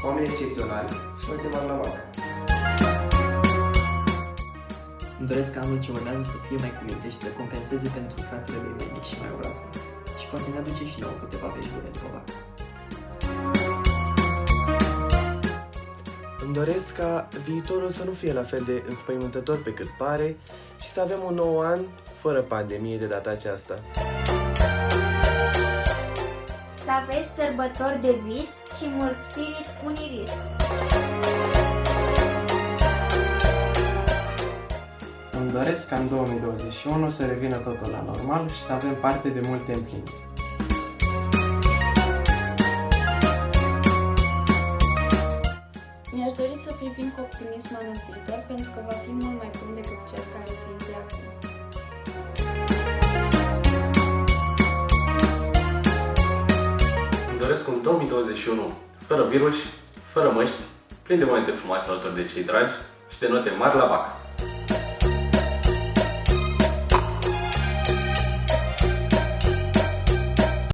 oameni excepționali și note mari la bac. Îmi doresc ca anul ce urmează să fie mai cu minte și să compenseze pentru fratele lui mai mic și mai obraznic. Și poate ne aduce și nouă câteva vești bune după vară. Îmi doresc ca viitorul să nu fie la fel de înspăimântător pe cât pare și să avem un nou an fără pandemie de data aceasta. Să aveți sărbători de vis și mult spirit unirist. Îmi doresc ca în 2021 să revină totul la normal și să avem parte de multe împliniri. Mi-aș dori să privim cu optimism anul viitor, pentru că va fi mult mai bun decât cel care se întâmplă acum. Îmi doresc un 2021 fără virus, fără măști, plin de momente frumoase alături de cei dragi și de note mari la bac.